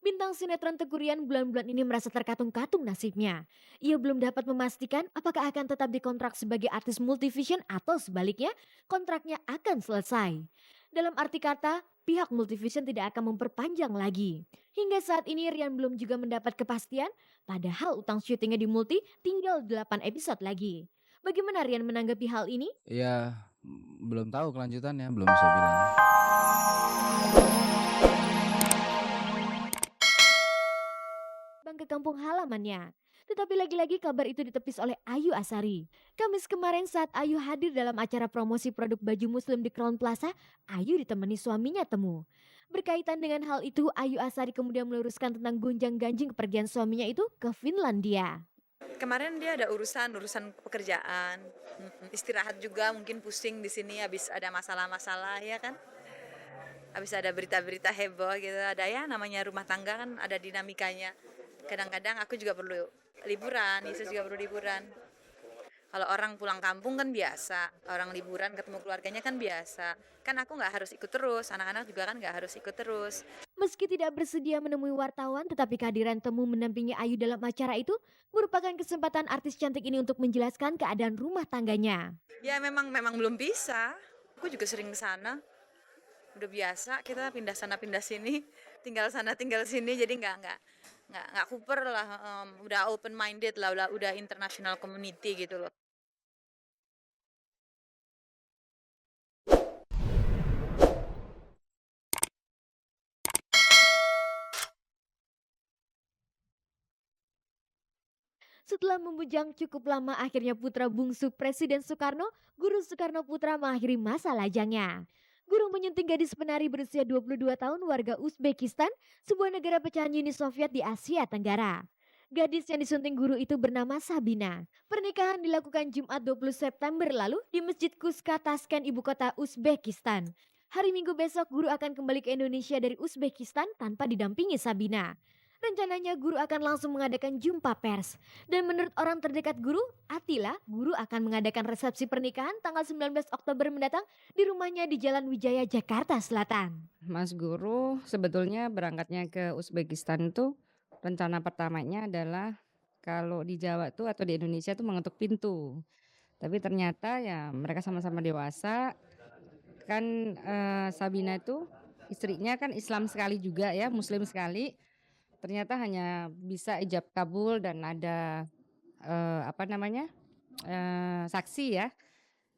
Bintang sinetron Teguh Ryan bulan-bulan ini merasa terkatung-katung nasibnya. Ia belum dapat memastikan apakah akan tetap dikontrak sebagai artis multivision atau sebaliknya kontraknya akan selesai. Dalam arti kata, pihak multivision tidak akan memperpanjang lagi. Hingga saat ini Ryan belum juga mendapat kepastian, padahal utang syutingnya di Multi tinggal 8 episode lagi. Bagaimana Rian menanggapi hal ini? Ya, belum tahu kelanjutannya, belum bisa bilang. Bang ke kampung halamannya. Tetapi lagi-lagi kabar itu ditepis oleh Ayu Asari. Kamis kemarin saat Ayu hadir dalam acara promosi produk baju muslim di Crown Plaza, Ayu ditemani suaminya temu. Berkaitan dengan hal itu, Ayu Asari kemudian meluruskan tentang gonjang-ganjing kepergian suaminya itu ke Finlandia. Kemarin dia ada urusan pekerjaan, istirahat juga mungkin pusing di sini habis ada masalah-masalah ya kan. Habis ada berita-berita heboh gitu, ada ya namanya rumah tangga kan ada dinamikanya. Kadang-kadang aku juga perlu liburan, Yesus juga perlu liburan. Kalau orang pulang kampung kan biasa, orang liburan ketemu keluarganya kan biasa. Kan aku nggak harus ikut terus, anak-anak juga kan nggak harus ikut terus. Meski tidak bersedia menemui wartawan, tetapi kehadiran temu mendampingi Ayu dalam acara itu merupakan kesempatan artis cantik ini untuk menjelaskan keadaan rumah tangganya. Ya memang belum bisa. Aku juga sering ke sana. Udah biasa kita pindah sana pindah sini, tinggal sana tinggal sini jadi nggak kuper lah, udah open minded lah, udah international community gitu loh. Setelah membujang cukup lama, akhirnya putra bungsu Presiden Soekarno, Guru Soekarno Putra mengakhiri masa lajangnya. Guru menyunting gadis penari berusia 22 tahun warga Uzbekistan, sebuah negara pecahan Uni Soviet di Asia Tenggara. Gadis yang disunting guru itu bernama Sabina. Pernikahan dilakukan Jumat 20 September lalu di Masjid Kuska Tashkent, ibu kota Uzbekistan. Hari Minggu besok guru akan kembali ke Indonesia dari Uzbekistan tanpa didampingi Sabina. Rencananya guru akan langsung mengadakan jumpa pers. Dan menurut orang terdekat guru, Atila, guru akan mengadakan resepsi pernikahan tanggal 19 Oktober mendatang di rumahnya di Jalan Wijaya, Jakarta Selatan. Mas Guru sebetulnya berangkatnya ke Uzbekistan tuh rencana pertamanya adalah kalau di Jawa tuh atau di Indonesia tuh mengetuk pintu. Tapi ternyata ya mereka sama-sama dewasa. Kan Sabina itu istrinya kan Islam sekali juga ya, Muslim sekali. Ternyata hanya bisa ijab kabul dan ada apa namanya saksi ya.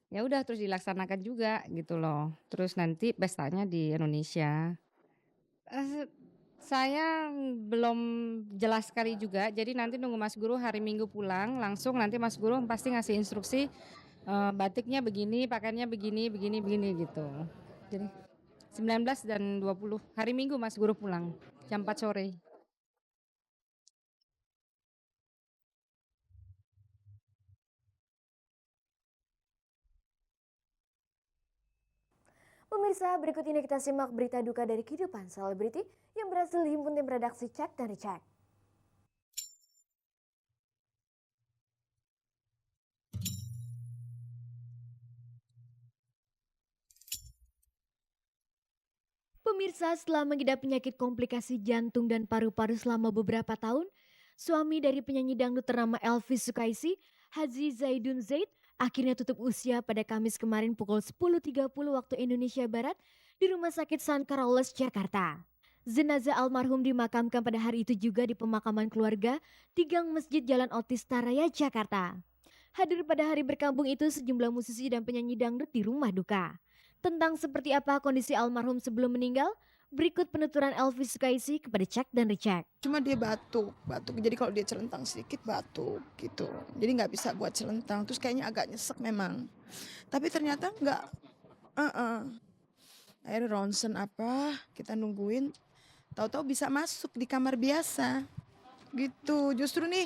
Ya udah terus dilaksanakan juga gitu loh. Terus nanti pestanya di Indonesia. Eh, saya belum jelas sekali juga. Jadi nanti nunggu Mas Guru hari Minggu pulang langsung nanti Mas Guru pasti ngasih instruksi batiknya begini, pakaiannya begini, begini, begini gitu. Jadi 19 dan 20 hari Minggu Mas Guru pulang jam 4 sore. Pemirsa, berikut ini kita simak berita duka dari kehidupan selebriti yang berhasil dihimpun tim redaksi Cek dan Dicek. Pemirsa, setelah mengidap penyakit komplikasi jantung dan paru-paru selama beberapa tahun, suami dari penyanyi dangdut ternama Elvis Sukaisi, Haji Zaidun Zaid, akhirnya tutup usia pada Kamis kemarin pukul 10.30 waktu Indonesia Barat di Rumah Sakit San Carlos, Jakarta. Jenazah almarhum dimakamkan pada hari itu juga di pemakaman keluarga di Gang Masjid Jalan Otista Raya, Jakarta. Hadir pada hari berkabung itu sejumlah musisi dan penyanyi dangdut di rumah duka. Tentang seperti apa kondisi almarhum sebelum meninggal, berikut penuturan Elvis Sukaisi kepada Cek dan Recheck. Cuma dia batuk. Jadi kalau dia celentang sedikit batuk gitu. Jadi nggak bisa buat celentang. Terus kayaknya agak nyesek memang. Tapi ternyata nggak. Akhirnya ronsen apa? Kita nungguin. Tahu-tahu bisa masuk di kamar biasa. Gitu. Justru nih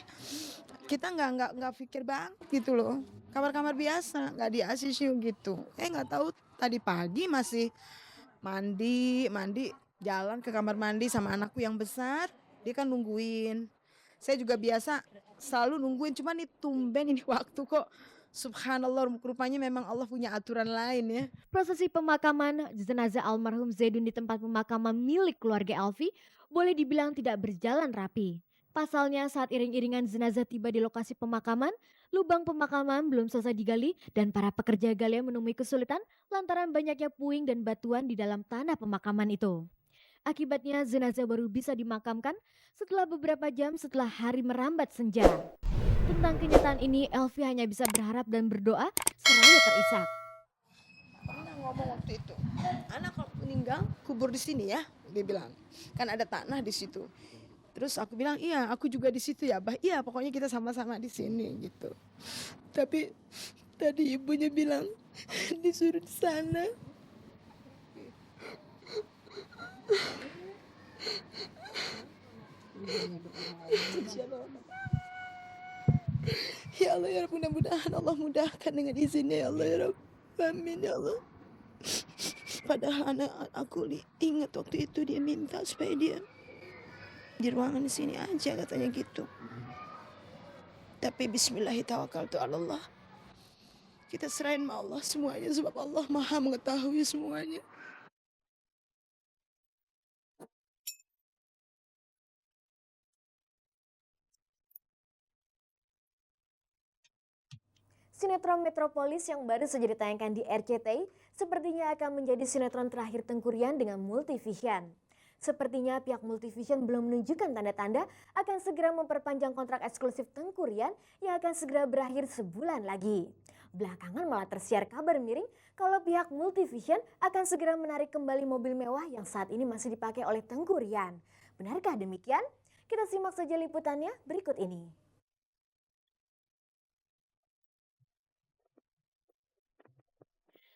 kita nggak pikir banget gitu loh. Kamar-kamar biasa, nggak di ICU gitu. Nggak tahu tadi pagi masih mandi jalan ke kamar mandi sama anakku yang besar, dia kan nungguin. Saya juga biasa selalu nungguin, cuman nih tumben ini waktu kok Subhanallah, rupanya memang Allah punya aturan lain ya. Prosesi pemakaman jenazah almarhum Zaidun di tempat pemakaman milik keluarga Elvi boleh dibilang tidak berjalan rapi. Pasalnya saat iring-iringan jenazah tiba di lokasi pemakaman, lubang pemakaman belum selesai digali dan para pekerja galian menemui kesulitan lantaran banyaknya puing dan batuan di dalam tanah pemakaman itu. Akibatnya jenazah baru bisa dimakamkan setelah beberapa jam setelah hari merambat senja. Tentang kenyataan ini, Elvi hanya bisa berharap dan berdoa seraya terisak. Pernah ngomong waktu itu, anak kalau meninggal kubur di sini ya, dia bilang. Kan ada tanah di situ. Terus aku bilang, iya aku juga di situ ya Bah. Iya pokoknya kita sama-sama di sini gitu. Tapi tadi ibunya bilang disuruh di sana. Ya Allah ya Rabb, mudah-mudahan Allah mudahkan dengan izinnya ya Allah ya Rabb. Amin ya Allah. Padahal anak aku ingat waktu itu dia minta supaya dia di ruangan di sini aja katanya gitu. Tapi bismillahirrahmanirrahim. Kita serahin sama Allah semuanya sebab Allah Maha mengetahui semuanya. Sinetron Metropolis yang baru saja ditayangkan di RCTI sepertinya akan menjadi sinetron terakhir Teuku Ryan dengan Multivision. Sepertinya pihak Multivision belum menunjukkan tanda-tanda akan segera memperpanjang kontrak eksklusif Teuku Ryan yang akan segera berakhir sebulan lagi. Belakangan malah tersiar kabar miring kalau pihak Multivision akan segera menarik kembali mobil mewah yang saat ini masih dipakai oleh Teuku Ryan. Benarkah demikian? Kita simak saja liputannya berikut ini.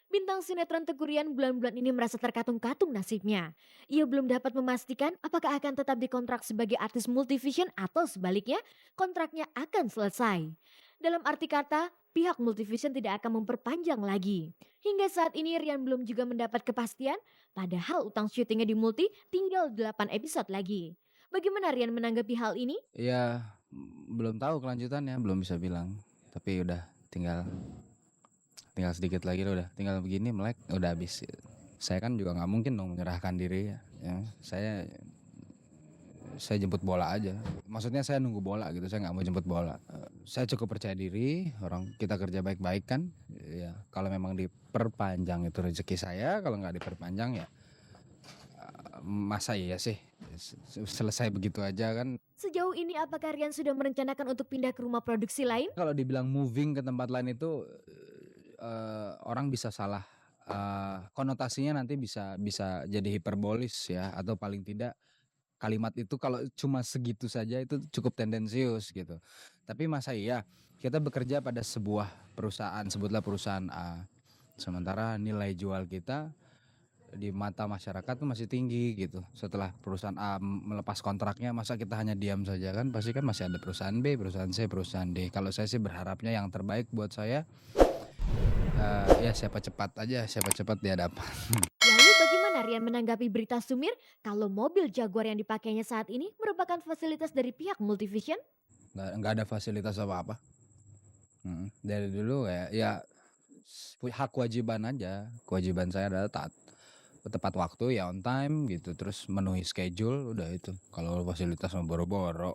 Bintang sinetron Teuku Ryan bulan-bulan ini merasa terkatung-katung nasibnya. Ia belum dapat memastikan apakah akan tetap dikontrak sebagai artis Multivision atau sebaliknya kontraknya akan selesai. Dalam arti kata, pihak Multivision tidak akan memperpanjang lagi. Hingga saat ini Ryan belum juga mendapat kepastian, padahal utang syutingnya di Multi tinggal 8 episode lagi. Bagaimana Ryan menanggapi hal ini? Ya belum tahu kelanjutannya, belum bisa bilang. Tapi udah tinggal sedikit lagi udah tinggal begini melek udah habis. Saya kan juga nggak mungkin dong menyerahkan diri ya. Saya jemput bola aja. Maksudnya saya nunggu bola gitu. Saya nggak mau jemput bola. Saya cukup percaya diri. Orang kita kerja baik-baik kan. Ya kalau memang diperpanjang itu rezeki saya. Kalau nggak diperpanjang ya masa iya sih selesai begitu aja kan. Sejauh ini apakah Ryan sudah merencanakan untuk pindah ke rumah produksi lain? Kalau dibilang moving ke tempat lain itu orang bisa salah konotasinya, nanti bisa jadi hiperbolis ya, atau paling tidak kalimat itu kalau cuma segitu saja itu cukup tendensius gitu. Tapi masa iya kita bekerja pada sebuah perusahaan, sebutlah perusahaan A, sementara nilai jual kita di mata masyarakat tuh masih tinggi gitu. Setelah perusahaan A melepas kontraknya, masa kita hanya diam saja kan? Pasti kan masih ada perusahaan B, perusahaan C, perusahaan D. Kalau saya sih berharapnya yang terbaik buat saya ya siapa cepat di hadapan. Lalu bagaimana Rian menanggapi berita Sumir kalau mobil Jaguar yang dipakainya saat ini merupakan fasilitas dari pihak Multivision? Nggak ada fasilitas apa-apa. Dari dulu ya hak kewajiban aja. Kewajiban saya adalah tepat waktu ya, on time gitu, terus memenuhi schedule, udah itu. Kalau fasilitas mau boro-boro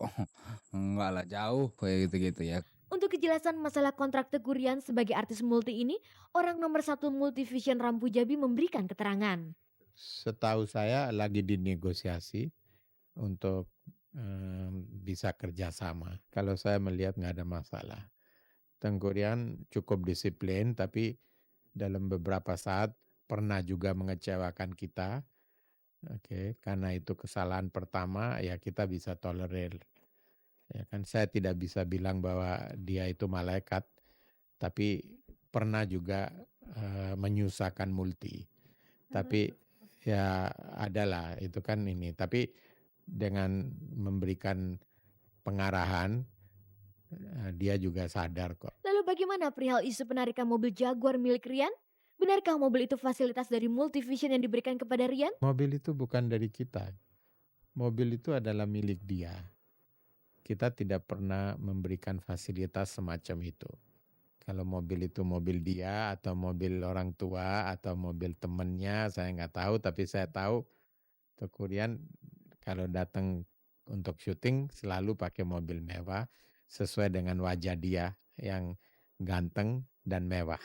enggak lah, jauh kayak gitu-gitu ya. Untuk kejelasan masalah kontrak Teuku Ryan sebagai artis multi ini, orang nomor 1 Multivision Rampu Jambi memberikan keterangan. Setahu saya lagi dinegosiasi untuk bisa kerjasama. Kalau saya melihat nggak ada masalah. Teuku Ryan cukup disiplin, tapi dalam beberapa saat pernah juga mengecewakan kita. Oke, karena itu kesalahan pertama, ya kita bisa tolerir. Ya kan, saya tidak bisa bilang bahwa dia itu malaikat, tapi pernah juga menyusahkan Multi. Tapi ya adalah itu kan ini. Tapi dengan memberikan pengarahan, dia juga sadar kok. Lalu bagaimana perihal isu penarikan mobil Jaguar milik Rian? Benarkah mobil itu fasilitas dari Multivision yang diberikan kepada Rian? Mobil itu bukan dari kita. Mobil itu adalah milik dia. Kita tidak pernah memberikan fasilitas semacam itu. Kalau mobil itu mobil dia atau mobil orang tua atau mobil temennya, saya nggak tahu. Tapi saya tahu Teuku Ryan kalau datang untuk syuting selalu pakai mobil mewah sesuai dengan wajah dia yang ganteng dan mewah.